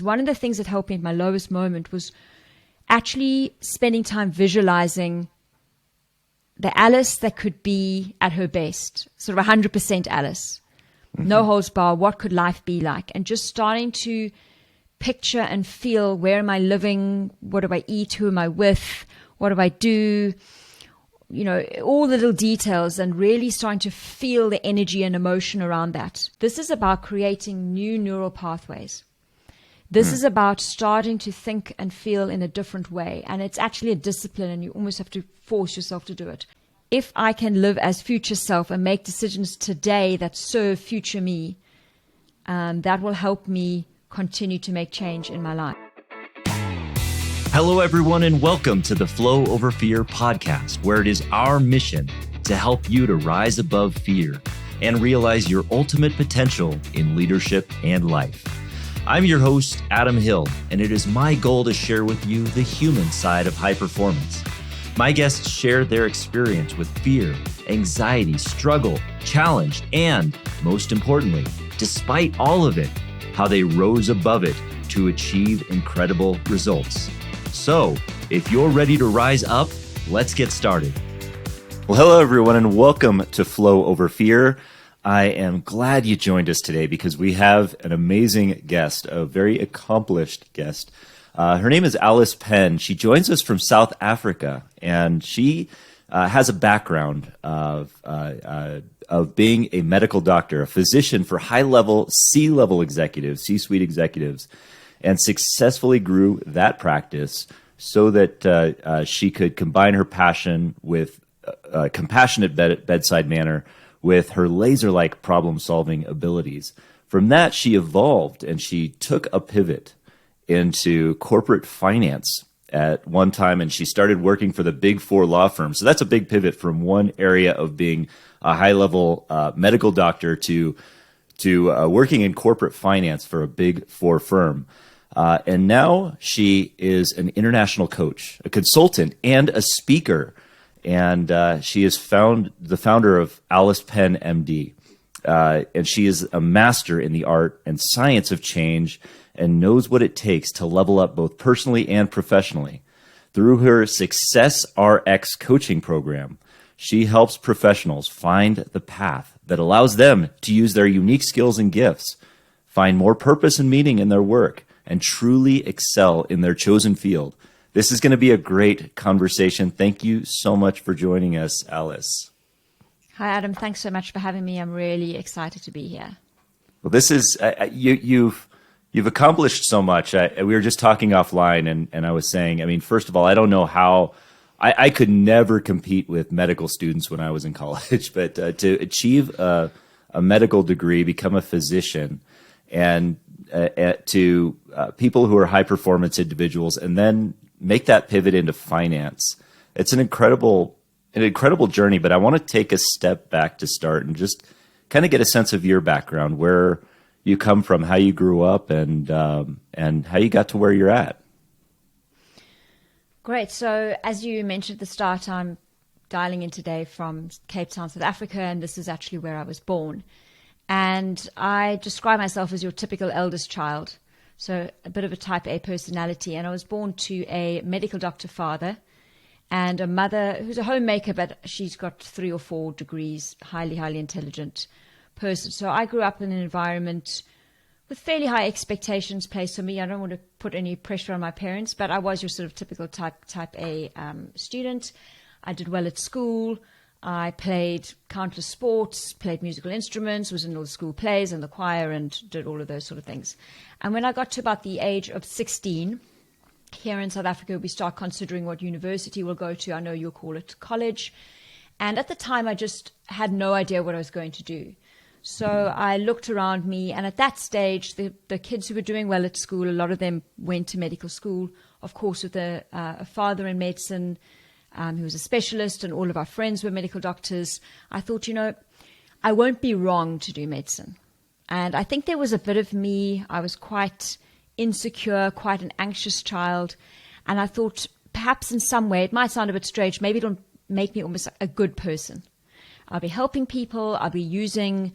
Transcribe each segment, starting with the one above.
One of the things that helped me at my lowest moment was actually spending time visualizing the Alice that could be at her best, sort of 100% Alice. No holds barred, what could life be like? And just starting to picture and feel, where am I living? What do I eat? Who am I with? What do I do? You know, all the little details, and really starting to feel the energy and emotion around that. This is about creating new neural pathways. This is about starting to think and feel in a different way. And it's actually a discipline, and you almost have to force yourself to do it. If I can live as future self and make decisions today that serve future me, that will help me continue to make change in my life. Hello, everyone, and welcome to the Flow Over Fear podcast, where it is our mission to help you to rise above fear and realize your ultimate potential in leadership and life. I'm your host, Adam Hill, and it is my goal to share with you the human side of high performance. My guests share their experience with fear, anxiety, struggle, challenge, and, most importantly, despite all of it, how they rose above it to achieve incredible results. So, if you're ready to rise up, let's get started. Well, hello, everyone, and welcome to Flow Over Fear. I am glad you joined us today because we have an amazing guest, a very accomplished guest. Her name is Alice Penn. She joins us from South Africa, and she has a background of being a medical doctor, a physician for high-level, C-level executives, C-suite executives, and successfully grew that practice so that she could combine her passion with a compassionate bedside manner with her laser-like problem-solving abilities. From that, she evolved, and she took a pivot into corporate finance at one time, and she started working for the Big Four law firm. So that's a big pivot from one area of being a high-level medical doctor to working in corporate finance for a Big Four firm. And now she is an international coach, a consultant, and a speaker. And she is the founder of Alice Penn, MD. And she is a master in the art and science of change and knows what it takes to level up both personally and professionally. Through her Success RX coaching program, she helps professionals find the path that allows them to use their unique skills and gifts, find more purpose and meaning in their work, and truly excel in their chosen field. This is going to be a great conversation. Thank you so much for joining us, Alice. Hi, Adam. Thanks so much for having me. I'm really excited to be here. Well, this is you've accomplished so much. We were just talking offline, and I was saying, I mean, first of all, I don't know how I could never compete with medical students when I was in college, but to achieve a medical degree, become a physician, and to people who are high performance individuals, and then make that pivot into finance. It's an incredible journey, but I want to take a step back to start and just kind of get a sense of your background, where you come from, how you grew up, and how you got to where you're at. Great. So as you mentioned at the start, I'm dialing in today from Cape Town, South Africa, and this is actually where I was born. And I describe myself as your typical eldest child, so a bit of a type A personality. And I was born to a medical doctor father and a mother who's a homemaker, but she's got 3 or 4 degrees, highly, highly intelligent person. So I grew up in an environment with fairly high expectations placed on me. I don't want to put any pressure on my parents, but I was your sort of typical type A student. I did well at school. I played countless sports, played musical instruments, was in all the school plays and the choir, and did all of those sort of things. And when I got to about the age of 16, here in South Africa, we start considering what university we'll go to. I know you'll call it college. And at the time, I just had no idea what I was going to do. So I looked around me, and at that stage, the kids who were doing well at school, a lot of them went to medical school, of course, with a father in medicine, who was a specialist, and all of our friends were medical doctors. I thought, I won't be wrong to do medicine. And I think there was a bit of me. I was quite insecure, quite an anxious child. And I thought, perhaps in some way, it might sound a bit strange, maybe it'll make me almost a good person. I'll be helping people. I'll be using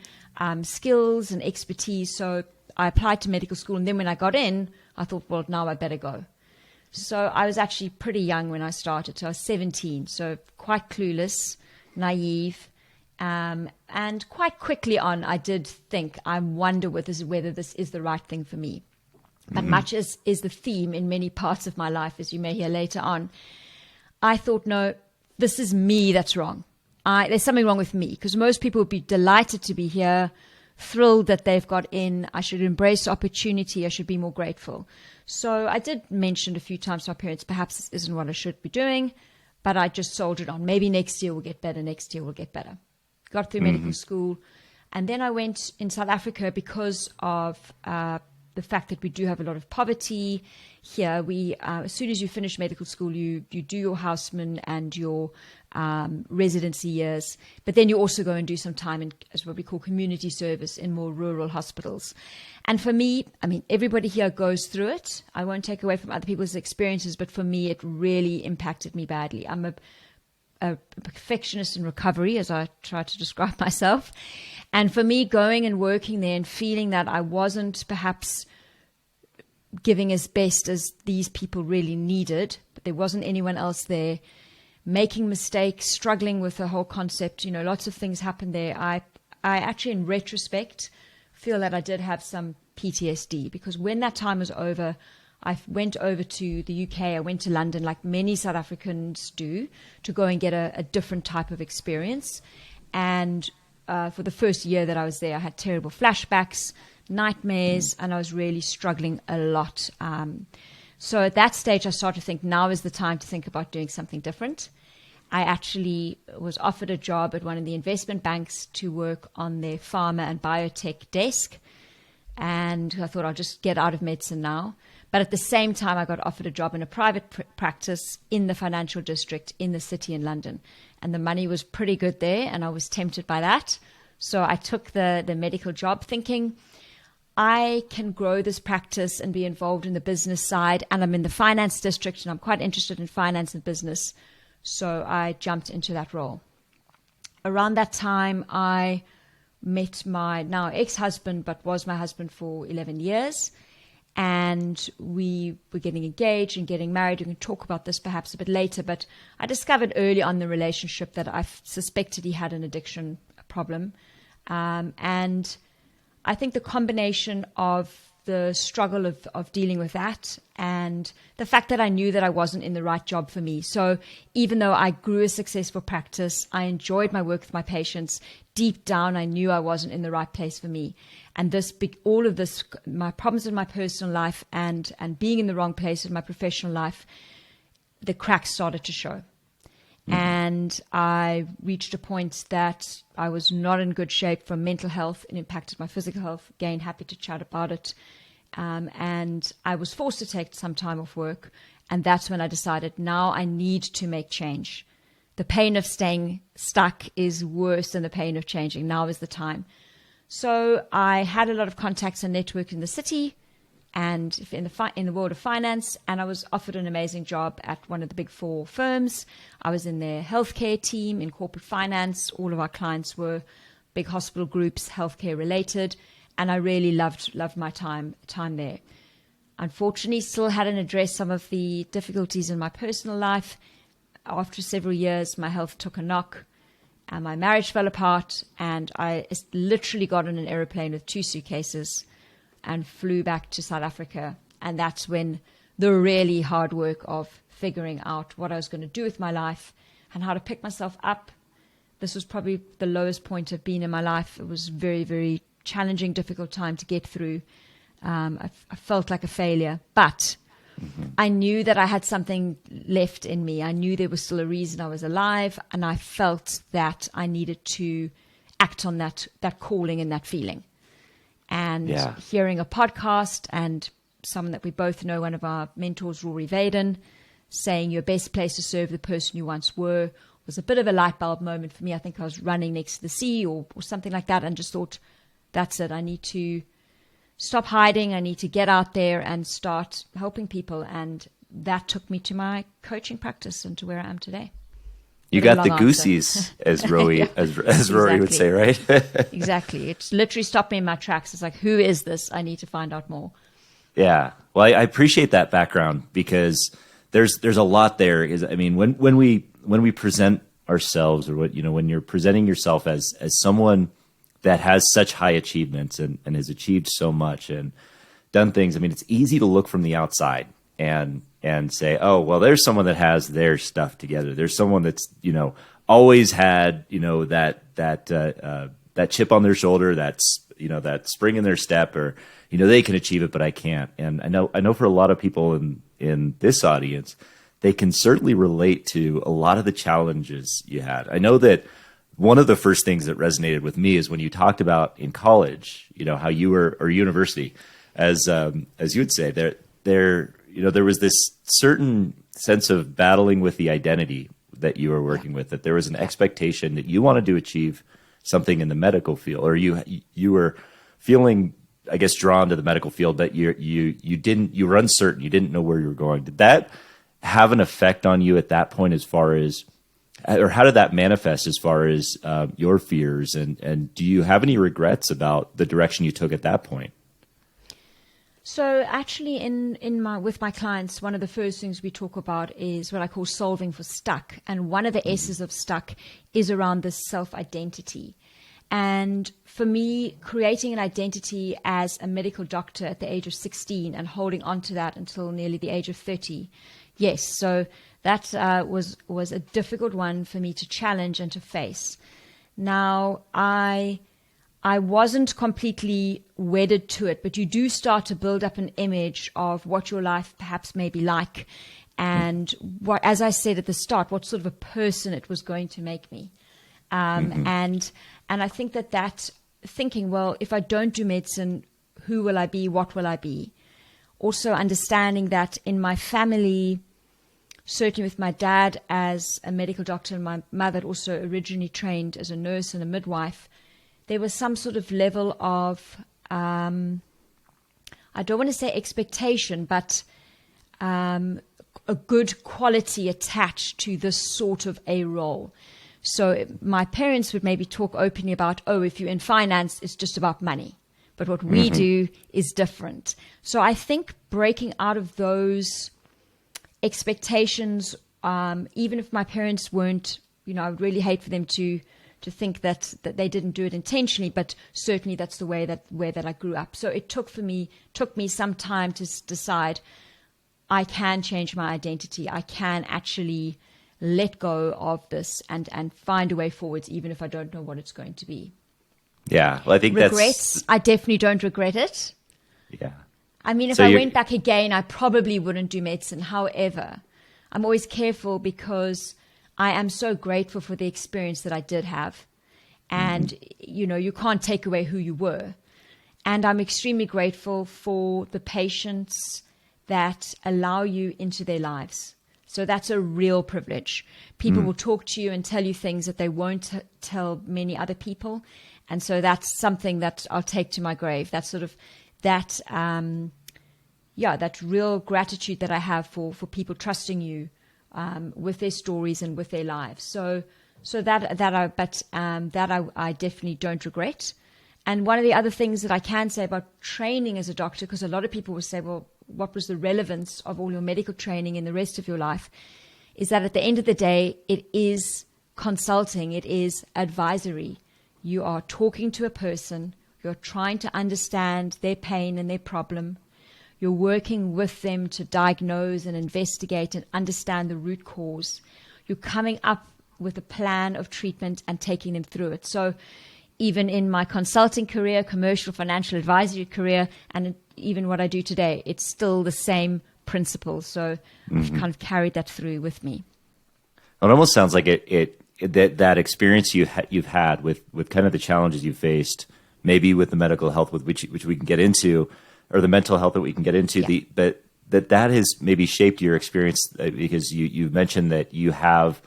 skills and expertise. So I applied to medical school. And then when I got in, I thought, well, now I better go. So I was actually pretty young when I started. So I was 17, so quite clueless, naive. And quite quickly on, I did think, I wonder whether this is the right thing for me. But much as is the theme in many parts of my life, as you may hear later on, I thought, no, this is me that's wrong. There's something wrong with me, because most people would be delighted to be here, thrilled that they've got in. I should embrace opportunity. I should be more grateful. So I did mention a few times to my parents, perhaps this isn't what I should be doing, but I just soldiered on. Maybe next year will get better. Next year will get better. Got through medical school. And then I went in South Africa because of the fact that we do have a lot of poverty here. As soon as you finish medical school, you do your houseman and your residency years, but then you also go and do some time in, as what we call, community service in more rural hospitals. And for me, I mean, everybody here goes through it. I won't take away from other people's experiences, but for me, it really impacted me badly. I'm a perfectionist in recovery, as I try to describe myself. And for me, going and working there and feeling that I wasn't perhaps giving as best as these people really needed, but there wasn't anyone else there, making mistakes, struggling with the whole concept, lots of things happened there. I actually, in retrospect, feel that I did have some PTSD, because when that time was over, I went over to the UK. I went to London, like many South Africans do, to go and get a different type of experience. And for the first year that I was there, I had terrible flashbacks, nightmares, and I was really struggling a lot. So at that stage, I started to think, now is the time to think about doing something different. I actually was offered a job at one of the investment banks to work on their pharma and biotech desk. And I thought, I'll just get out of medicine now. But at the same time, I got offered a job in a private practice in the financial district in the city in London. And the money was pretty good there, and I was tempted by that. So I took the medical job thinking, I can grow this practice and be involved in the business side. And I'm in the finance district, and I'm quite interested in finance and business. So I jumped into that role. Around that time, I met my now ex-husband, but was my husband for 11 years. And we were getting engaged and getting married. We can talk about this perhaps a bit later, but I discovered early on in the relationship that I suspected he had an addiction problem. And I think the combination of the struggle of dealing with that and the fact that I knew that I wasn't in the right job for me. So even though I grew a successful practice, I enjoyed my work with my patients, deep down I knew I wasn't in the right place for me. And all of this, my problems in my personal life and being in the wrong place in my professional life, the cracks started to show. And I reached a point that I was not in good shape for mental health. It impacted my physical health. Again, happy to chat about it. And I was forced to take some time off work. And that's when I decided, now I need to make change. The pain of staying stuck is worse than the pain of changing. Now is the time. So I had a lot of contacts and network in the city and in the world of finance, and I was offered an amazing job at one of the big 4 firms. I was in their healthcare team in corporate finance. All of our clients were big hospital groups, healthcare related, and I really loved my time there. Unfortunately, still hadn't addressed some of the difficulties in my personal life. After several years, my health took a knock, and my marriage fell apart, and I literally got on an aeroplane with 2 suitcases and flew back to South Africa. And that's when the really hard work of figuring out what I was going to do with my life and how to pick myself up. This was probably the lowest point I've been in my life. It was very, very challenging, difficult time to get through. I felt like a failure, but I knew that I had something left in me. I knew there was still a reason I was alive, and I felt that I needed to act on that calling and that feeling. And hearing a podcast and someone that we both know, one of our mentors, Rory Vaden, saying your best place to serve the person you once were, was a bit of a light bulb moment for me. I think I was running next to the sea or something like that, and just thought, that's it. I need to stop hiding. I need to get out there and start helping people. And that took me to my coaching practice and to where I am today. You got the goosies, as Rory Rory would say, right? Exactly. It's literally stopped me in my tracks. It's like, who is this? I need to find out more. Yeah. Well, I appreciate that background because there's a lot there. I mean, when we present ourselves, or when you're presenting yourself as someone that has such high achievements and has achieved so much and done things, I mean, it's easy to look from the outside and say, oh, well, there's someone that has their stuff together. There's someone that's, always had, that chip on their shoulder, that spring in their step, or, they can achieve it, but I can't. And I know for a lot of people in this audience, they can certainly relate to a lot of the challenges you had. I know that one of the first things that resonated with me is when you talked about in college, how you were, or university, as you would say, there was this certain sense of battling with the identity that you were working with, that there was an expectation that you wanted to achieve something in the medical field, or you were feeling, I guess, drawn to the medical field, but you were uncertain. You didn't know where you were going. Did that have an effect on you at that point, as far as, or how did that manifest as far as your fears? And do you have any regrets about the direction you took at that point? So actually with my clients, one of the first things we talk about is what I call solving for stuck. And one of the S's of stuck is around this self-identity. And for me, creating an identity as a medical doctor at the age of 16 and holding on to that until nearly the age of 30. Yes. So that was a difficult one for me to challenge and to face. Now, I wasn't completely wedded to it, but you do start to build up an image of what your life perhaps may be like, and what, as I said at the start, what sort of a person it was going to make me. And I think that thinking, well, if I don't do medicine, who will I be? What will I be? Also understanding that in my family, certainly with my dad as a medical doctor and my mother also originally trained as a nurse and a midwife, there was some sort of level of, I don't want to say expectation, but a good quality attached to this sort of a role. So my parents would maybe talk openly about, oh, if you're in finance, it's just about money. But what we do is different. So I think breaking out of those expectations, even if my parents weren't, I would really hate for them to think that they didn't do it intentionally, but certainly that's the way that I grew up. So it took me some time to decide I can change my identity. I can actually let go of this and find a way forwards, even if I don't know what it's going to be. Yeah, well, I think regrets. I definitely don't regret it. Yeah. I mean, if I went back again, I probably wouldn't do medicine. However, I'm always careful because I am so grateful for the experience that I did have. And, you can't take away who you were. And I'm extremely grateful for the patients that allow you into their lives. So that's a real privilege. People will talk to you and tell you things that they won't tell many other people. And so that's something that I'll take to my grave. That's sort of that real gratitude that I have for people trusting you with their stories and with their lives. So that I definitely don't regret. And one of the other things that I can say about training as a doctor, because a lot of people will say, well, what was the relevance of all your medical training in the rest of your life, is that at the end of the day, it is consulting, it is advisory. You are talking to a person, you're trying to understand their pain and their problem. You're working with them to diagnose and investigate and understand the root cause. You're coming up with a plan of treatment and taking them through it. So even in my consulting career, commercial financial advisory career, and even what I do today, it's still the same principle. So I've kind of carried that through with me. It almost sounds like that experience you've had with kind of the challenges you faced, maybe with the medical health, with which we can get into, or the mental health that we can get into, that has maybe shaped your experience, because you mentioned that you have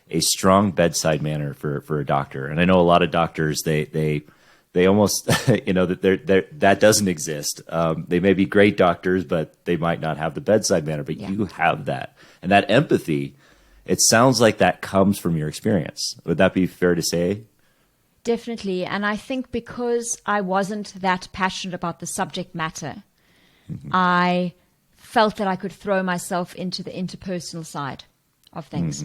a strong bedside manner for a doctor. And I know a lot of doctors, they almost, that doesn't exist. They may be great doctors, but they might not have the bedside manner, but you have that. And that empathy, it sounds like that comes from your experience. Would that be fair to say? Definitely. And I think because I wasn't that passionate about the subject matter, I felt that I could throw myself into the interpersonal side of things.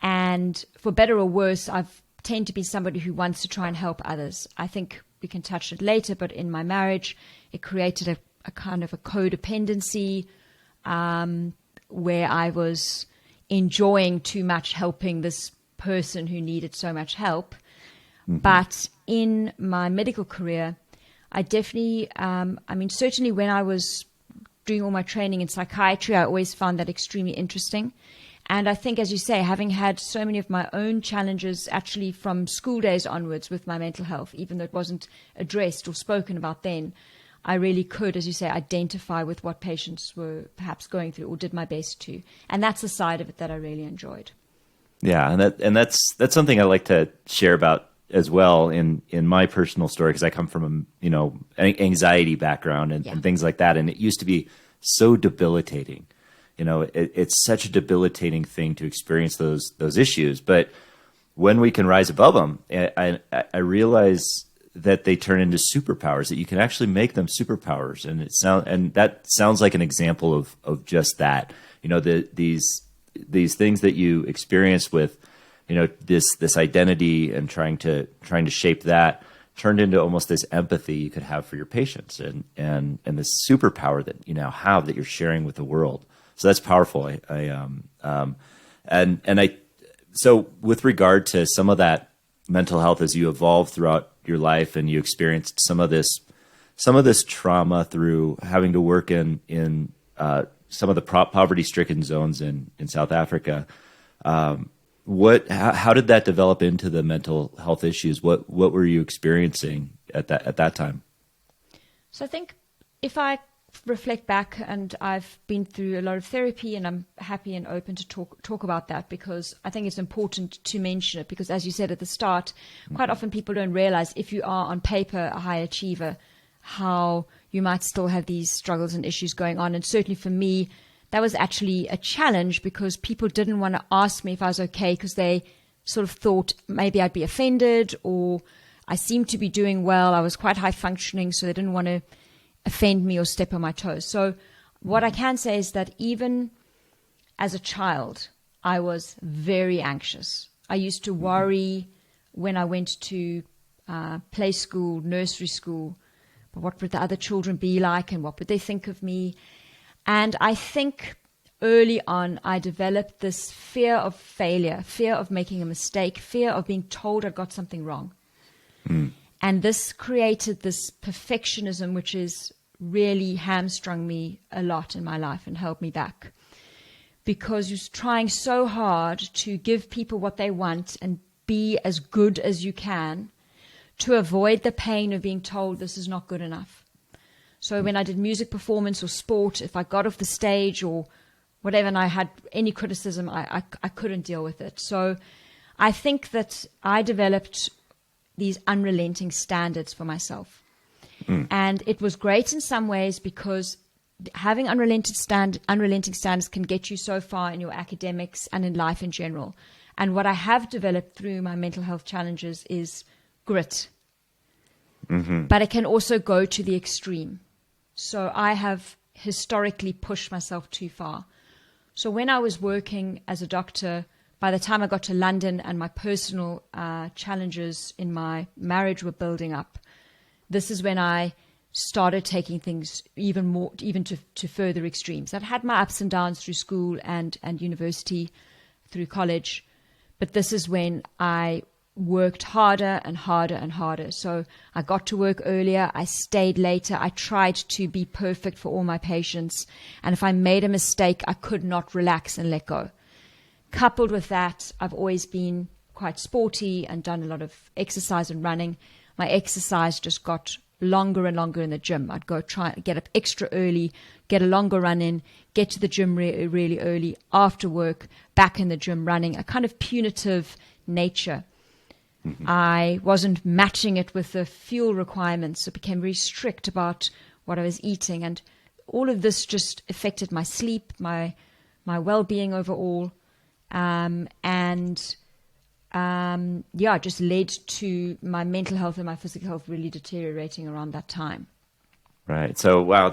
And for better or worse, I've tend to be somebody who wants to try and help others. I think we can touch it later, but in my marriage, it created a kind of a codependency where I was enjoying too much helping this person who needed so much help. But in my medical career, I definitely, certainly when I was doing all my training in psychiatry, I always found that extremely interesting. And I think, as you say, having had so many of my own challenges actually from school days onwards with my mental health, even though it wasn't addressed or spoken about then, I really could, as you say, identify with what patients were perhaps going through or did my best to. And that's the side of it that I really enjoyed. Yeah, and that's something I like to share about as well in my personal story, because I come from an anxiety background and things like that, and it used to be so debilitating. It's such a debilitating thing to experience those issues. But when we can rise above them, I realize that they turn into superpowers, that you can actually make them superpowers. And that sounds like an example of just that. These things that you experience with, this identity and trying to shape that turned into almost this empathy you could have for your patients and this superpower that you now have that you're sharing with the world. So that's powerful. So with regard to some of that mental health as you evolve throughout your life and you experienced some of this trauma through having to work in some of the poverty-stricken zones in South Africa, how did that develop into the mental health issues? What were you experiencing at that time? So I think if I reflect back, and I've been through a lot of therapy, and I'm happy and open to talk about that, because I think it's important to mention it, because as you said at the start, quite often people don't realize if you are on paper a high achiever, how you might still have these struggles and issues going on. And certainly for me, that was actually a challenge, because people didn't want to ask me if I was okay, because they sort of thought maybe I'd be offended, or I seemed to be doing well. I was quite high functioning, so they didn't want to offend me or step on my toes. So what I can say is that even as a child, I was very anxious. I used to worry when I went to play school, nursery school, but what would the other children be like and what would they think of me? And I think early on, I developed this fear of failure, fear of making a mistake, fear of being told I got something wrong. And this created this perfectionism, which is really hamstrung me a lot in my life and held me back, because you're trying so hard to give people what they want and be as good as you can to avoid the pain of being told this is not good enough. So when I did music performance or sport, if I got off the stage or whatever and I had any criticism, I couldn't deal with it. So I think that I developed these unrelenting standards for myself. And it was great in some ways, because having unrelenting standards can get you so far in your academics and in life in general. And what I have developed through my mental health challenges is grit. But it can also go to the extreme. So I have historically pushed myself too far. So when I was working as a doctor, by the time I got to London and my personal challenges in my marriage were building up, this is when I started taking things even to further extremes. I'd had my ups and downs through school and university, through college, but this is when I worked harder and harder and harder. So I got to work earlier, I stayed later, I tried to be perfect for all my patients, and if I made a mistake, I could not relax and let go. Coupled with that, I've always been quite sporty and done a lot of exercise and running. My exercise just got longer and longer in the gym. I'd go try get up extra early, get a longer run in, get to the gym really early, after work, back in the gym running, a kind of punitive nature. I wasn't matching it with the fuel requirements. It became very strict about what I was eating. And all of this just affected my sleep, my well-being overall. Just led to my mental health and my physical health really deteriorating around that time. Right. So, wow,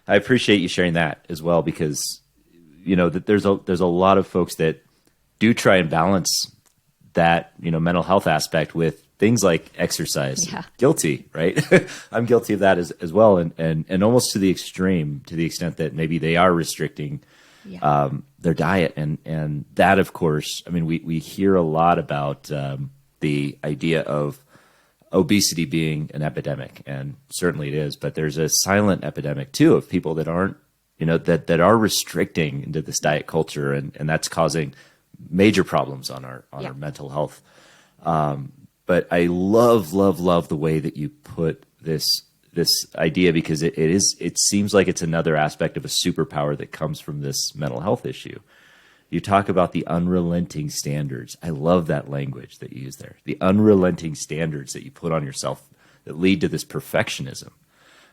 I appreciate you sharing that as well, because that there's a lot of folks that do try and balance that mental health aspect with things like exercise. Yeah. Guilty, right? I'm guilty of that as well, and almost to the extreme, to the extent that maybe they are restricting their diet, and that, of course, I mean, we hear a lot about the idea of obesity being an epidemic, and certainly it is, but there's a silent epidemic too of people that aren't, that are restricting into this diet culture, and that's causing major problems on our mental health. But I love the way that you put this idea, because it seems like it's another aspect of a superpower that comes from this mental health issue. You talk about the unrelenting standards. I love that language that you use there. The unrelenting standards that you put on yourself that lead to this perfectionism,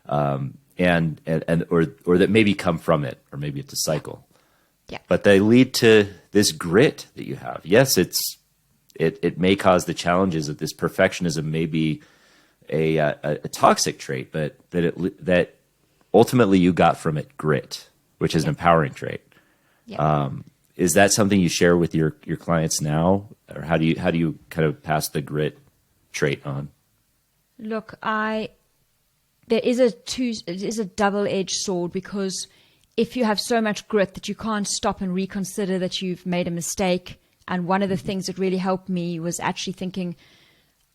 and or that maybe come from it, or maybe it's a cycle. Yeah. But they lead to this grit that you have. Yes, it may cause the challenges that this perfectionism may be a toxic trait, but that ultimately you got from it grit, which is an empowering trait. Yeah. Is that something you share with your clients now, or how do you kind of pass the grit trait on? Look, it is a double-edged sword, because if you have so much grit that you can't stop and reconsider that you've made a mistake, and one of the things that really helped me was actually thinking,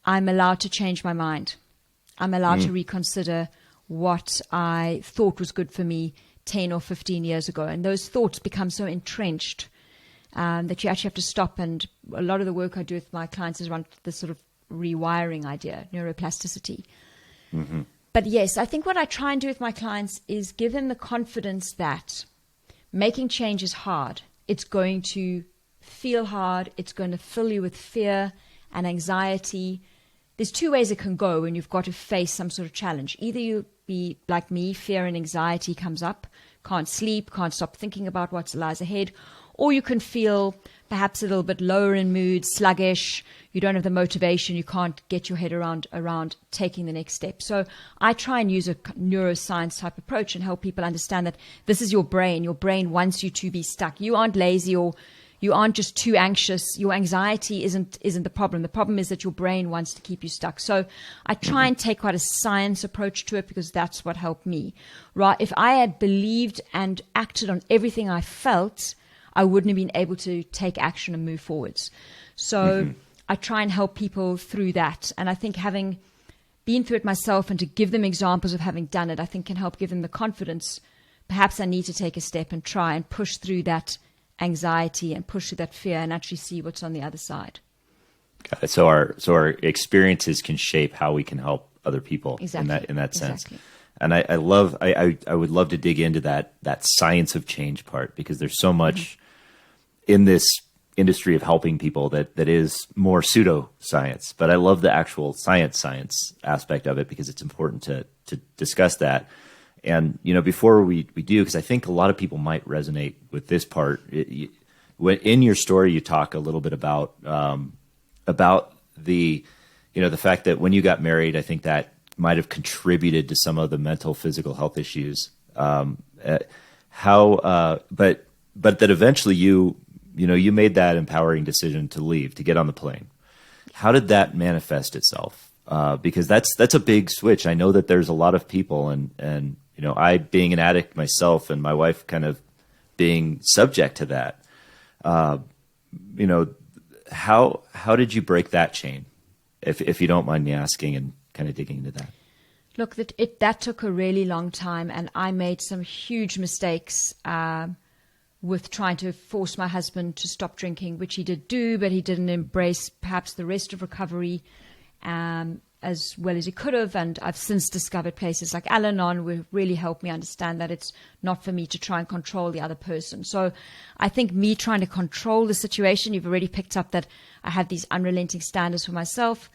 I'm allowed to change my mind. I'm allowed to reconsider what I thought was good for me 10 or 15 years ago. And those thoughts become so entrenched that you actually have to stop. And a lot of the work I do with my clients is around this sort of rewiring idea, neuroplasticity. Mm-hmm. But yes, I think what I try and do with my clients is give them the confidence that making change is hard. It's going to feel hard. It's going to fill you with fear and anxiety. There's two ways it can go when you've got to face some sort of challenge. Either you be like me, fear and anxiety comes up, can't sleep, can't stop thinking about what lies ahead, or you can feel perhaps a little bit lower in mood, sluggish, you don't have the motivation, you can't get your head around taking the next step. So I try and use a neuroscience type approach and help people understand that this is your brain. Your brain wants you to be stuck. You aren't lazy, or you aren't just too anxious. Your anxiety isn't the problem. The problem is that your brain wants to keep you stuck. So I try and take quite a science approach to it, because that's what helped me. Right? If I had believed and acted on everything I felt, I wouldn't have been able to take action and move forwards. So I try and help people through that. And I think having been through it myself and to give them examples of having done it, I think can help give them the confidence. Perhaps I need to take a step and try and push through that anxiety and push through that fear and actually see what's on the other side. Got it. So our experiences can shape how we can help other people. Exactly. in that sense. Exactly. And I would love to dig into that science of change part, because there's so much in this industry of helping people that is more pseudoscience. But I love the actual science aspect of it, because it's important to discuss that. And, before we do, because I think a lot of people might resonate with this part, in your story, you talk a little bit about the fact that when you got married, I think that might have contributed to some of the mental, physical health issues. But that eventually you made that empowering decision to leave, to get on the plane. How did that manifest itself? Because that's a big switch. I know that there's a lot of people, and I, being an addict myself, and my wife kind of being subject to that, how did you break that chain, if you don't mind me asking, and kind of digging into that? Look, that took a really long time, and I made some huge mistakes with trying to force my husband to stop drinking, which he did do, but he didn't embrace perhaps the rest of recovery as well as he could have. And I've since discovered places like Al-Anon will really help me understand that it's not for me to try and control the other person. So I think me trying to control the situation, you've already picked up that I have these unrelenting standards for myself.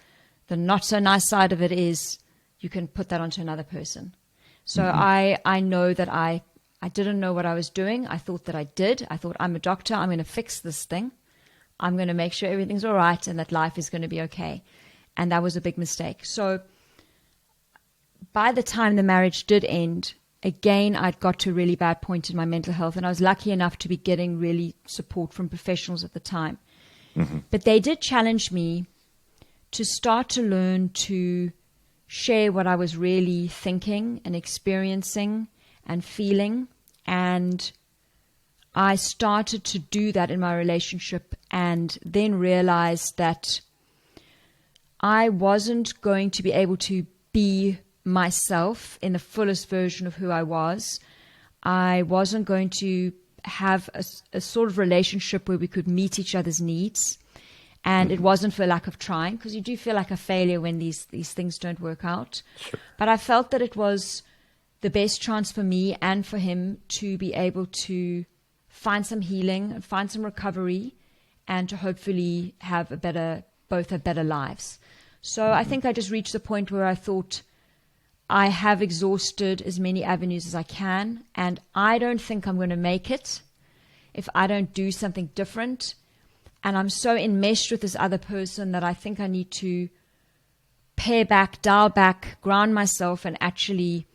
The not so nice side of it is you can put that onto another person. So I know that I didn't know what I was doing. I thought that I did. I thought, I'm a doctor. I'm going to fix this thing. I'm going to make sure everything's all right and that life is going to be okay. And that was a big mistake. So by the time the marriage did end, again, I'd got to a really bad point in my mental health, and I was lucky enough to be getting really support from professionals at the time. But they did challenge me to start to learn to share what I was really thinking and experiencing and feeling. And I started to do that in my relationship, and then realized that I wasn't going to be able to be myself in the fullest version of who I was. I wasn't going to have a sort of relationship where we could meet each other's needs. And it wasn't for lack of trying, because you do feel like a failure when these things don't work out. Sure. But I felt that it was the best chance for me and for him to be able to find some healing and find some recovery, and to hopefully have both have better lives. So I think I just reached the point where I thought, I have exhausted as many avenues as I can, and I don't think I'm going to make it if I don't do something different. And I'm so enmeshed with this other person that I think I need to pare back, dial back, ground myself, and actually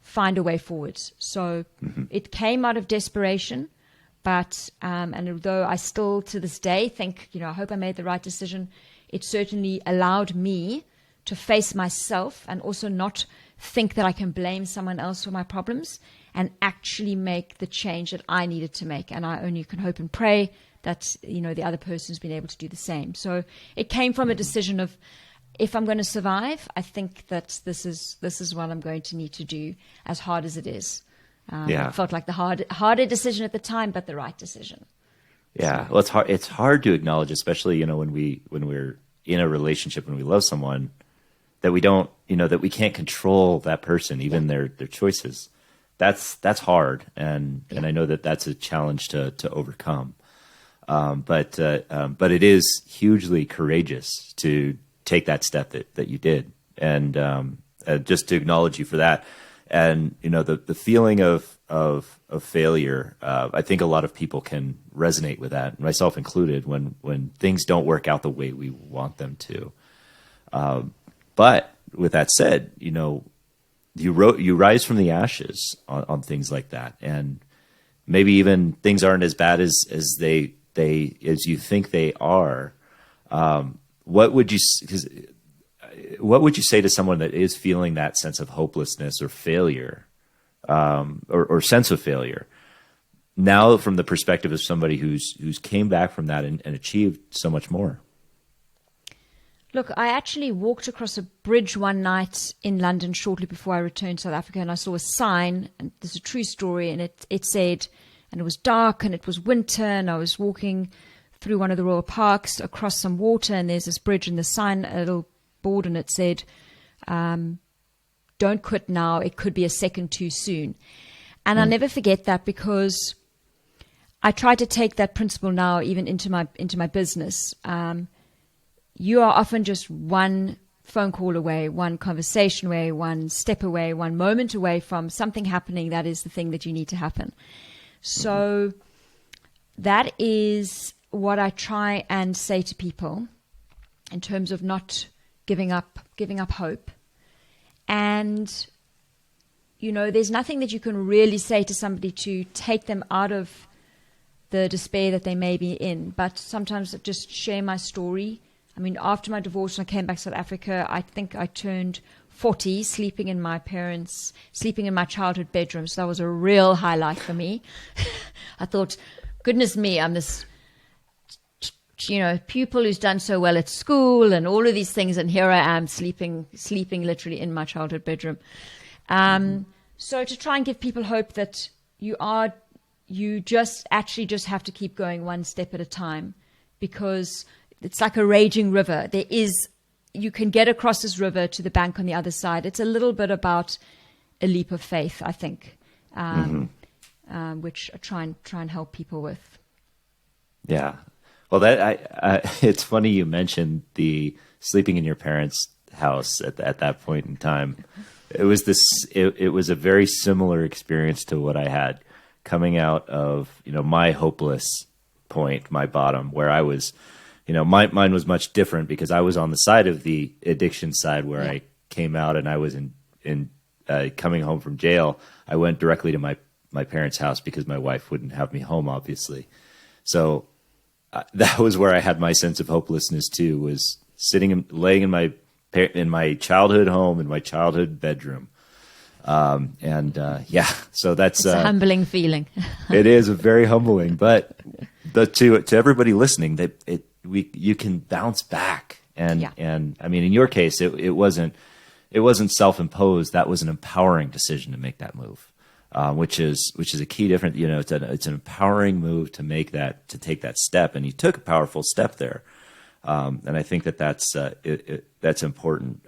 find a way forward. So it came out of desperation, but and although I still to this day think, I hope I made the right decision, it certainly allowed me to face myself and also not think that I can blame someone else for my problems, and actually make the change that I needed to make. And I only can hope and pray that, the other person's been able to do the same. So it came from a decision of, if I'm going to survive, I think that this is what I'm going to need to do, as hard as it is. It felt like the harder decision at the time, but the right decision. Yeah. Well, it's hard to acknowledge, especially, when we're in a relationship, when we love someone, that we don't, that we can't control that person, even their choices. That's hard. And I know that that's a challenge to overcome. But it is hugely courageous to take that step that you did. And, just to acknowledge you for that. And, the feeling of failure, I think a lot of people can resonate with that, myself included, when things don't work out the way we want them to. But with that said, you rise from the ashes on things like that. And maybe even things aren't as bad as you think they are. What would you say to someone that is feeling that sense of hopelessness or failure, or sense of failure, now from the perspective of somebody who's came back from that and achieved so much more? Look, I actually walked across a bridge one night in London shortly before I returned to South Africa, and I saw a sign, and this is a true story, and it said, and it was dark and it was winter, and I was walking through one of the royal parks across some water, and there's this bridge, and the sign, a little board, and it said, don't quit now, it could be a second too soon. And I'll never forget that, because I try to take that principle now even into my business. You are often just one phone call away, one conversation away, one step away, one moment away from something happening that is the thing that you need to happen. So that is what I try and say to people in terms of not giving up hope. And, there's nothing that you can really say to somebody to take them out of the despair that they may be in. But sometimes I just share my story. I mean, after my divorce, when I came back to South Africa, I think I turned 40, sleeping in my childhood bedroom. So that was a real highlight for me. I thought, goodness me, I'm this, pupil who's done so well at school and all of these things. And here I am sleeping literally in my childhood bedroom. So to try and give people hope that you just have to keep going one step at a time, because it's like a raging river. You can get across this river to the bank on the other side. It's a little bit about a leap of faith, I think, which I try and help people with. Yeah. Well, it's funny you mentioned the sleeping in your parents' house at that point in time. It was a very similar experience to what I had coming out of, my hopeless point, my bottom, where I was. Mine was much different, because I was on the side of the addiction side, where I came out and I was in coming home from jail, I went directly to my parents' house because my wife wouldn't have me home, obviously. So that was where I had my sense of hopelessness too, was laying in my childhood home, in my childhood bedroom. So that's a humbling feeling. It is very humbling, but to everybody listening, you can bounce back. And I mean, in your case, it wasn't self-imposed. That was an empowering decision to make that move, which is a key difference. You know, it's an empowering move to take that step, and you took a powerful step there. And I think that's important.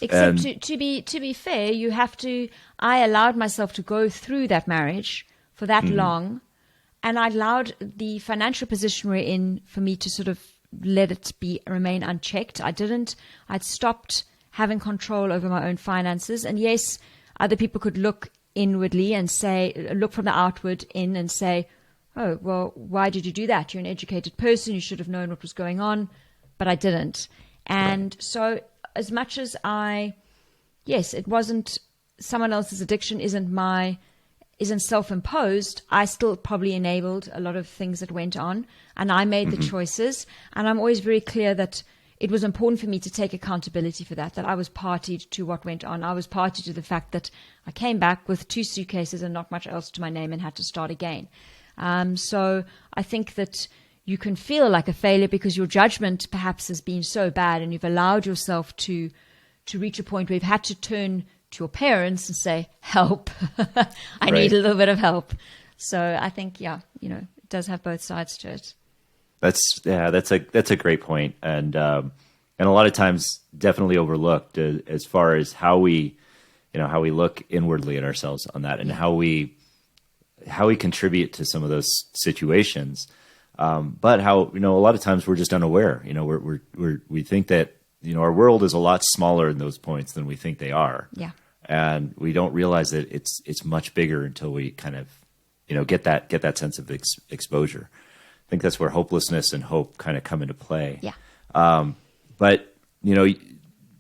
Except to be fair, you have to. I allowed myself to go through that marriage for that long, and I allowed the financial position we're in for me to sort of let it remain unchecked. I'd stopped having control over my own finances, and yes, other people could look inwardly and look from the outward in and say, "Oh, well, why did you do that? You're an educated person. You should have known what was going on," but I didn't, and so. As much as it wasn't someone else's addiction, isn't self-imposed, I still probably enabled a lot of things that went on, and I made the choices. And I'm always very clear that it was important for me to take accountability for that I was party to what went on. I was party to the fact that I came back with 2 suitcases and not much else to my name and had to start again. So I think that you can feel like a failure because your judgment perhaps has been so bad, and you've allowed yourself to reach a point where you've had to turn to your parents and say, "Help, I need a little bit of help." So I think, it does have both sides to it. That's a great point, and a lot of times definitely overlooked as far as how we look inwardly at ourselves on that, and how we contribute to some of those situations. But how, a lot of times we're just unaware, we think that, our world is a lot smaller in those points than we think they are. Yeah. And we don't realize that it's much bigger until we kind of, get that sense of exposure. I think that's where hopelessness and hope kind of come into play. Yeah. But,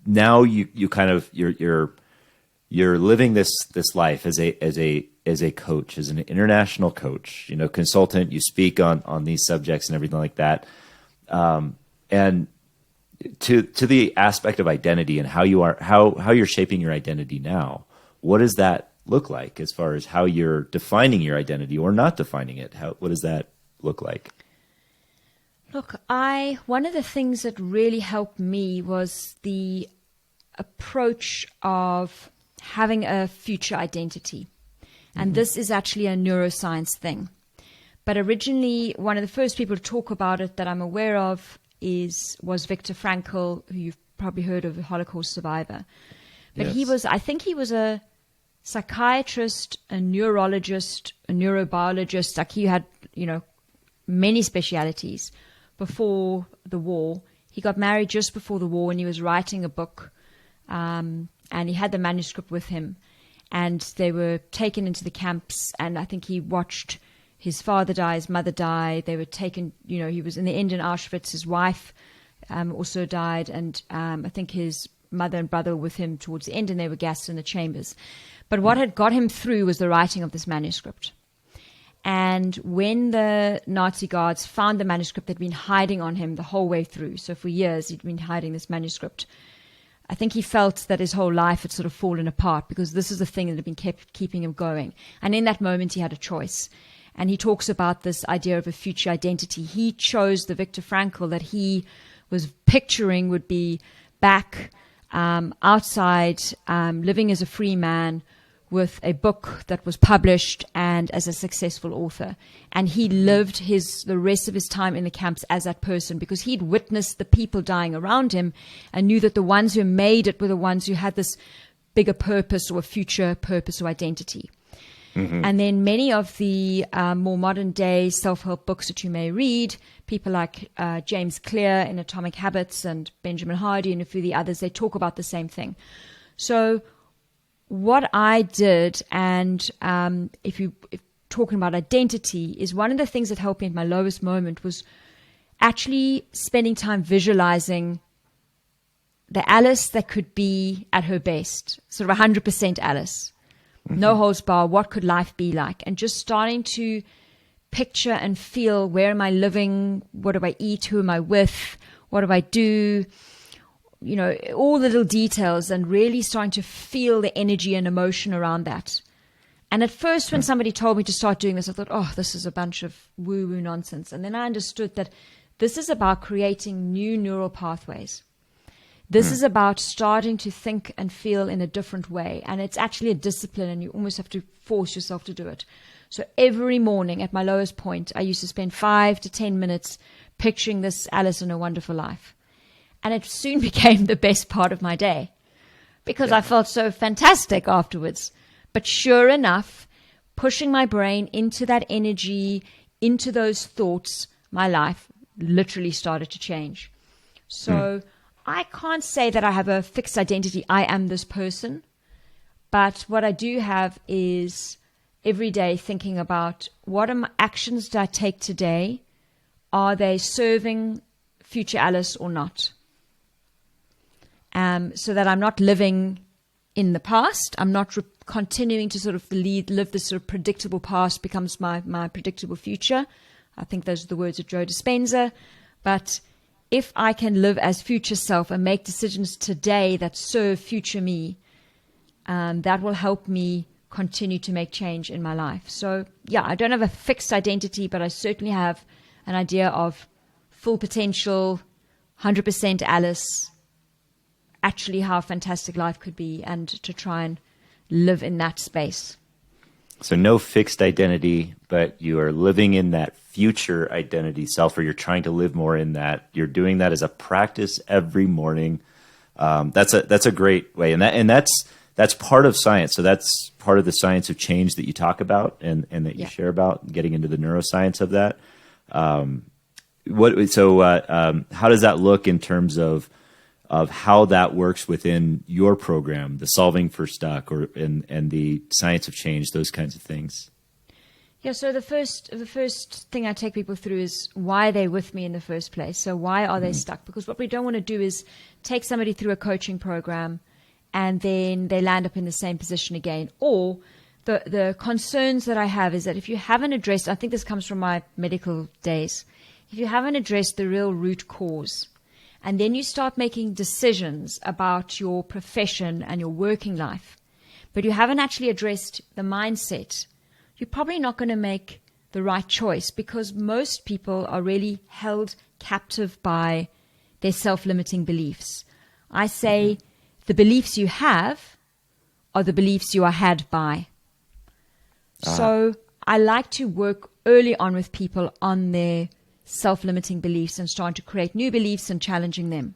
now you kind of, you're living this life as a coach, as an international coach, consultant. You speak on these subjects and everything like that, and to the aspect of identity and how you're shaping your identity now. What does that look like as far as how you're defining your identity or not defining it? What does that look like? Look, one of the things that really helped me was the approach of having a future identity. And this is actually a neuroscience thing. But originally, one of the first people to talk about it that I'm aware of was Viktor Frankl, who you've probably heard of, a Holocaust survivor. But yes. I think he was a psychiatrist, a neurologist, a neurobiologist. Like, he had, many specialities before the war. He got married just before the war, and he was writing a book, and he had the manuscript with him. And they were taken into the camps, and I think he watched his father die, his mother die. They were taken, he was in the end in Auschwitz. His wife also died, and I think his mother and brother were with him towards the end, and they were gassed in the chambers. But what had got him through was the writing of this manuscript. And when the Nazi guards found the manuscript, they'd been hiding on him the whole way through. So for years, he'd been hiding this manuscript. I think he felt that his whole life had sort of fallen apart because this is the thing that had been keeping him going. And in that moment, he had a choice. And he talks about this idea of a future identity. He chose the Viktor Frankl that he was picturing would be back outside, living as a free man with a book that was published and as a successful author. And he lived the rest of his time in the camps as that person because he'd witnessed the people dying around him and knew that the ones who made it were the ones who had this bigger purpose or future purpose or identity. Mm-hmm. And then many of the more modern day self-help books that you may read, people like James Clear in Atomic Habits and Benjamin Hardy and a few of the others, they talk about the same thing. So what I did, and if talking about identity, is one of the things that helped me at my lowest moment was actually spending time visualizing the Alice that could be at her best, sort of 100% Alice, no holds barred, what could life be like? And just starting to picture and feel, where am I living? What do I eat? Who am I with? What do I do? You know, all the little details, and really starting to feel the energy and emotion around that. And at first, when somebody told me to start doing this, I thought, oh, this is a bunch of woo-woo nonsense. And then I understood that this is about creating new neural pathways. This is about starting to think and feel in a different way. And it's actually a discipline, and you almost have to force yourself to do it. So every morning at my lowest point, I used to spend 5 to 10 minutes picturing this Alice in a Wonderful Life. And it soon became the best part of my day because I felt so fantastic afterwards. But sure enough, pushing my brain into that energy, into those thoughts, my life literally started to change. So I can't say that I have a fixed identity. I am this person. But what I do have is every day thinking about, what actions do I take today? Are they serving future Alice or not? So that I'm not living in the past. I'm not continuing to sort of live this sort of predictable past becomes my predictable future. I think those are the words of Joe Dispenza. But if I can live as future self and make decisions today that serve future me, that will help me continue to make change in my life. So, yeah, I don't have a fixed identity, but I certainly have an idea of full potential, 100% Alice, actually how fantastic life could be, and to try and live in that space. So no fixed identity, but you are living in that future identity self, or you're trying to live more in that. You're doing that as a practice every morning. That's a great way, and that's part of science. So that's part of the science of change that you talk about and that you share about, getting into the neuroscience of that. How does that look in terms of how that works within your program, the Solving for Stuck, and the science of change, those kinds of things? Yeah, so the first thing I take people through is why are they with me in the first place? So why are they stuck? Because what we don't want to do is take somebody through a coaching program and then they land up in the same position again. Or the concerns that I have is that if you haven't addressed, I think this comes from my medical days, if you haven't addressed the real root cause, and then you start making decisions about your profession and your working life, but you haven't actually addressed the mindset, you're probably not going to make the right choice, because most people are really held captive by their self-limiting beliefs. I say the beliefs you have are the beliefs you are had by. So I like to work early on with people on their self-limiting beliefs and starting to create new beliefs and challenging them,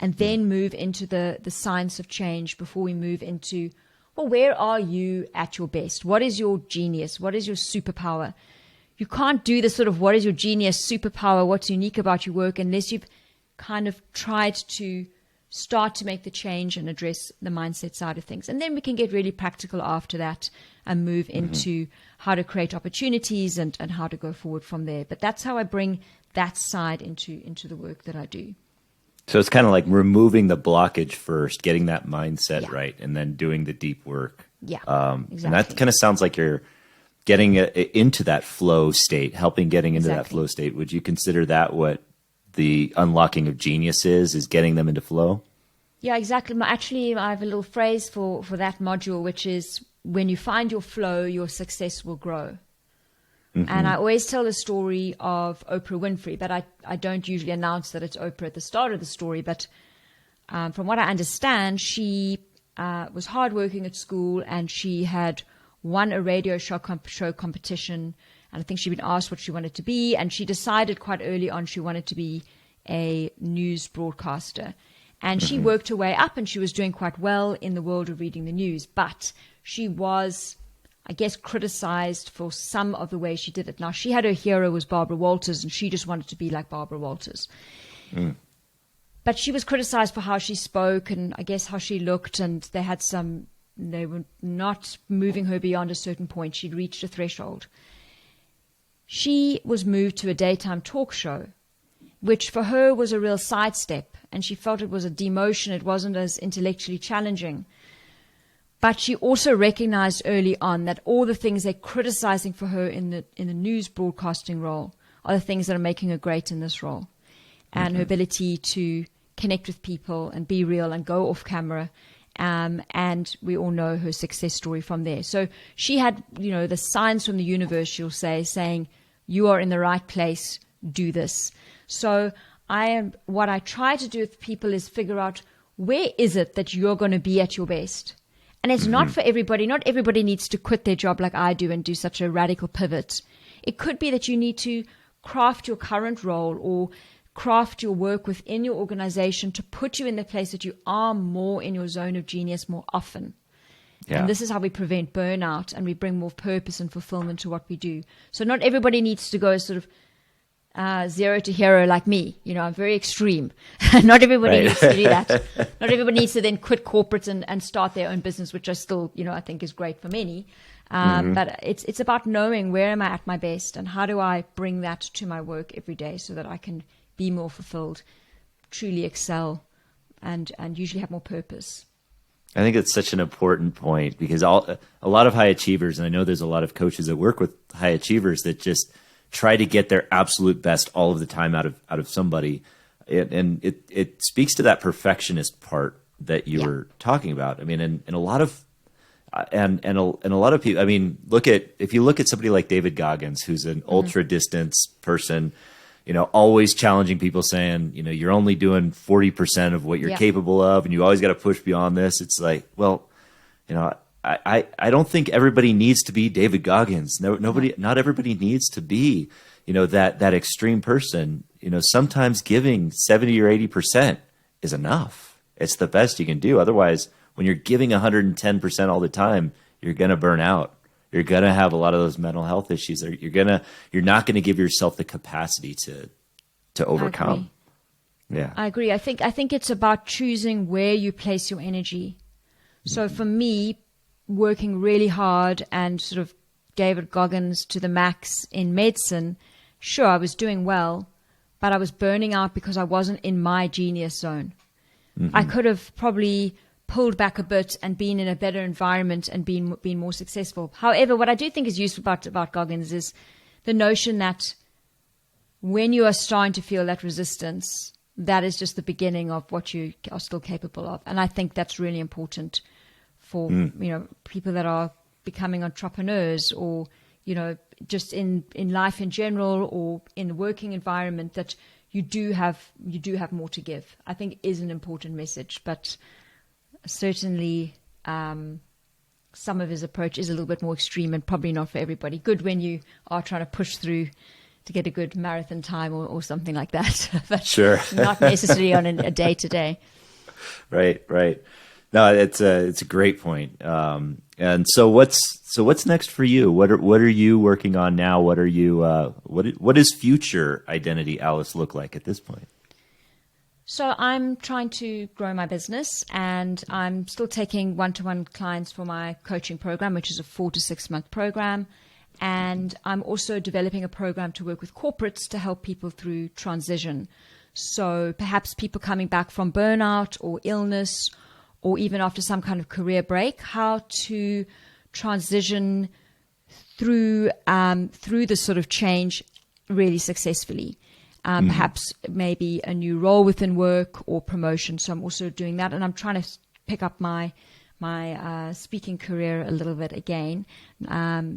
and then move into the science of change before we move into, well, where are you at your best? What is your genius? What is your superpower? You can't do this sort of what is your genius, superpower, what's unique about your work, unless you've kind of tried to start to make the change and address the mindset side of things. And then we can get really practical after that and move into how to create opportunities and how to go forward from there. But that's how I bring that side into the work that I do. So it's kind of like removing the blockage first, getting that mindset right, and then doing the deep work. Yeah, exactly. And that kind of sounds like you're getting into that flow state, helping getting into that flow state. Would you consider that what the unlocking of genius is getting them into flow? Yeah, exactly. Actually, I have a little phrase for that module, which is, when you find your flow, your success will grow. And I always tell the story of Oprah Winfrey, but I don't usually announce that it's Oprah at the start of the story. But from what I understand, she was hardworking at school, and she had won a radio show competition. And I think she'd been asked what she wanted to be, and she decided quite early on she wanted to be a news broadcaster. And she worked her way up, and she was doing quite well in the world of reading the news. But she was, I guess, criticized for some of the way she did it. Now, she had her hero was Barbara Walters, and she just wanted to be like Barbara Walters. But she was criticized for how she spoke and I guess how she looked, and they were not moving her beyond a certain point. She'd reached a threshold. She was moved to a daytime talk show, which for her was a real sidestep. And she felt it was a demotion. It wasn't as intellectually challenging. But she also recognized early on that all the things they're criticizing for her in the news broadcasting role are the things that are making her great in this role. And her ability to connect with people and be real and go off camera. And we all know her success story from there. So she had, the signs from the universe, she'll say, saying, you are in the right place, do this. So what I try to do with people is figure out, where is it that you're going to be at your best? And it's not for everybody. Not everybody needs to quit their job like I do and do such a radical pivot. It could be that you need to craft your current role or craft your work within your organization to put you in the place that you are more in your zone of genius more often. Yeah. And this is how we prevent burnout and we bring more purpose and fulfillment to what we do. So not everybody needs to go sort of zero to hero like me. I'm very extreme. Not everybody needs to do that. Not everybody needs to then quit corporate and start their own business, which I still, I think is great for many. But it's about knowing where am I at my best and how do I bring that to my work every day so that I can be more fulfilled, truly excel, and usually have more purpose. I think it's such an important point because a lot of high achievers, and I know there's a lot of coaches that work with high achievers that just try to get their absolute best all of the time out of somebody. And it speaks to that perfectionist part that you were talking about. I mean, and a lot of and a lot of people, I mean, if you look at somebody like David Goggins, who's an ultra distance person, always challenging people, saying, you're only doing 40% of what you're capable of, and you always got to push beyond this. It's like, well, I don't think everybody needs to be David Goggins. Not everybody needs to be, that extreme person. Sometimes giving 70 or 80% is enough. It's the best you can do. Otherwise, when you're giving 110% all the time, you're going to burn out. You're going to have a lot of those mental health issues. You're not going to give yourself the capacity to overcome. Yeah. I agree. I think it's about choosing where you place your energy. So for me, working really hard and sort of David Goggins to the max in medicine, sure, I was doing well, but I was burning out because I wasn't in my genius zone. I could have probably pulled back a bit and been in a better environment and been more successful. However, what I do think is useful about Goggins is the notion that when you are starting to feel that resistance, that is just the beginning of what you are still capable of. And I think that's really important for people that are becoming entrepreneurs or just in life in general or in the working environment, that you do have more to give. I think is an important message, but certainly some of his approach is a little bit more extreme and probably not for everybody. Good when you are trying to push through to get a good marathon time or something like that, but sure, not necessarily on a day to day. Right. No, it's a great point. And so what's next for you? What are you working on now? What does future Identity Alice look like at this point? So I'm trying to grow my business, and I'm still taking one-to-one clients for my coaching program, which is a 4 to 6 month program. And I'm also developing a program to work with corporates to help people through transition. So perhaps people coming back from burnout or illness, or even after some kind of career break, how to transition through this sort of change really successfully. Perhaps maybe a new role within work or promotion. So I'm also doing that, and I'm trying to pick up my speaking career a little bit again.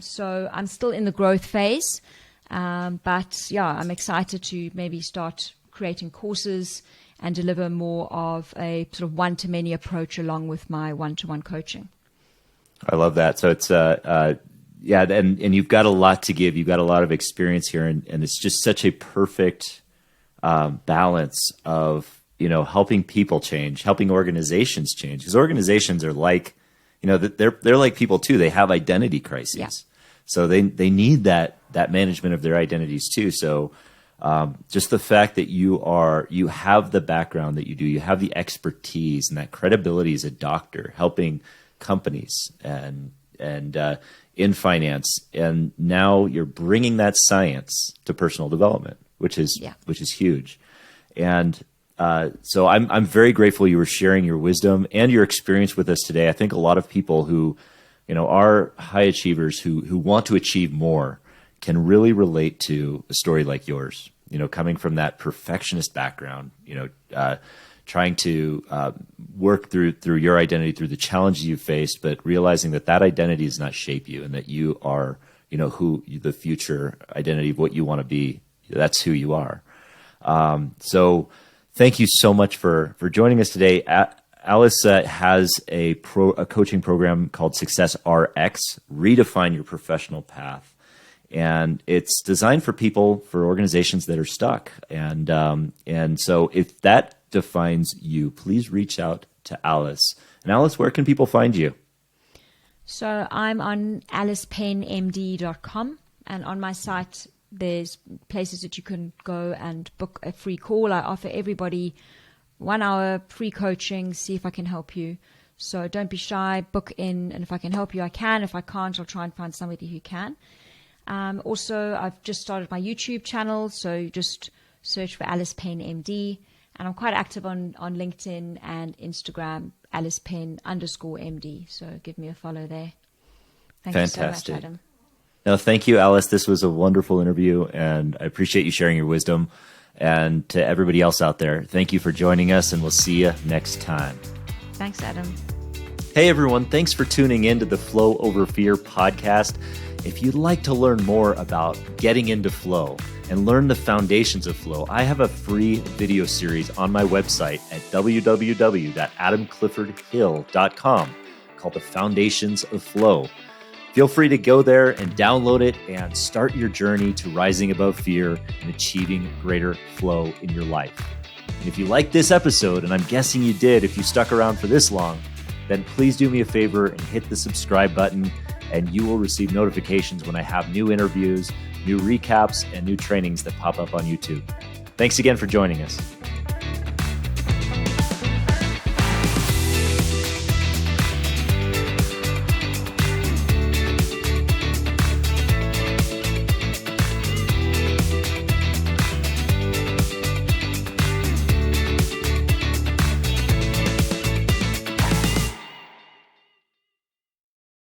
So I'm still in the growth phase, but yeah, I'm excited to maybe start creating courses and deliver more of a sort of one-to-many approach along with my one-to-one coaching. I love that. So it's and you've got a lot to give. You've got a lot of experience here, and it's just such a perfect balance of helping people change, helping organizations change. Because organizations are like, they're like people too. They have identity crises, yeah. So they need that management of their identities too. So just the fact that you have the background that you do, you have the expertise and that credibility as a doctor, helping companies and in finance, and now you're bringing that science to personal development, which is huge. And so I'm very grateful you were sharing your wisdom and your experience with us today. I think a lot of people who, are high achievers who want to achieve more can really relate to a story like yours, coming from that perfectionist background, trying to work through your identity, through the challenges you faced, but realizing that identity does not shape you and that you are, who the future identity of what you want to be. That's who you are. So thank you so much for joining us today. Alice has a coaching program called Success RX, Redefine Your Professional Path. And it's designed for people, for organizations that are stuck. And so if that defines you, please reach out to Alice. And Alice, where can people find you? So I'm on alicepennmd.com, and on my site, there's places that you can go and book a free call. I offer everybody 1 hour free coaching, see if I can help you. So don't be shy, book in, and if I can help you, I can. If I can't, I'll try and find somebody who can. Also, I've just started my YouTube channel, so just search for Alice Penn MD, and I'm quite active on LinkedIn and Instagram, AlicePenn_MD. So give me a follow there. Thank you so much, Adam. No, thank you, Alice. This was a wonderful interview, and I appreciate you sharing your wisdom. And to everybody else out there, thank you for joining us, and we'll see you next time. Thanks, Adam. Hey, everyone. Thanks for tuning in to the Flow Over Fear podcast. If you'd like to learn more about getting into flow and learn the foundations of flow, I have a free video series on my website at www.adamcliffordhill.com called The Foundations of Flow. Feel free to go there and download it and start your journey to rising above fear and achieving greater flow in your life. And if you like this episode, and I'm guessing you did if you stuck around for this long, then please do me a favor and hit the subscribe button, and you will receive notifications when I have new interviews, new recaps, and new trainings that pop up on YouTube. Thanks again for joining us.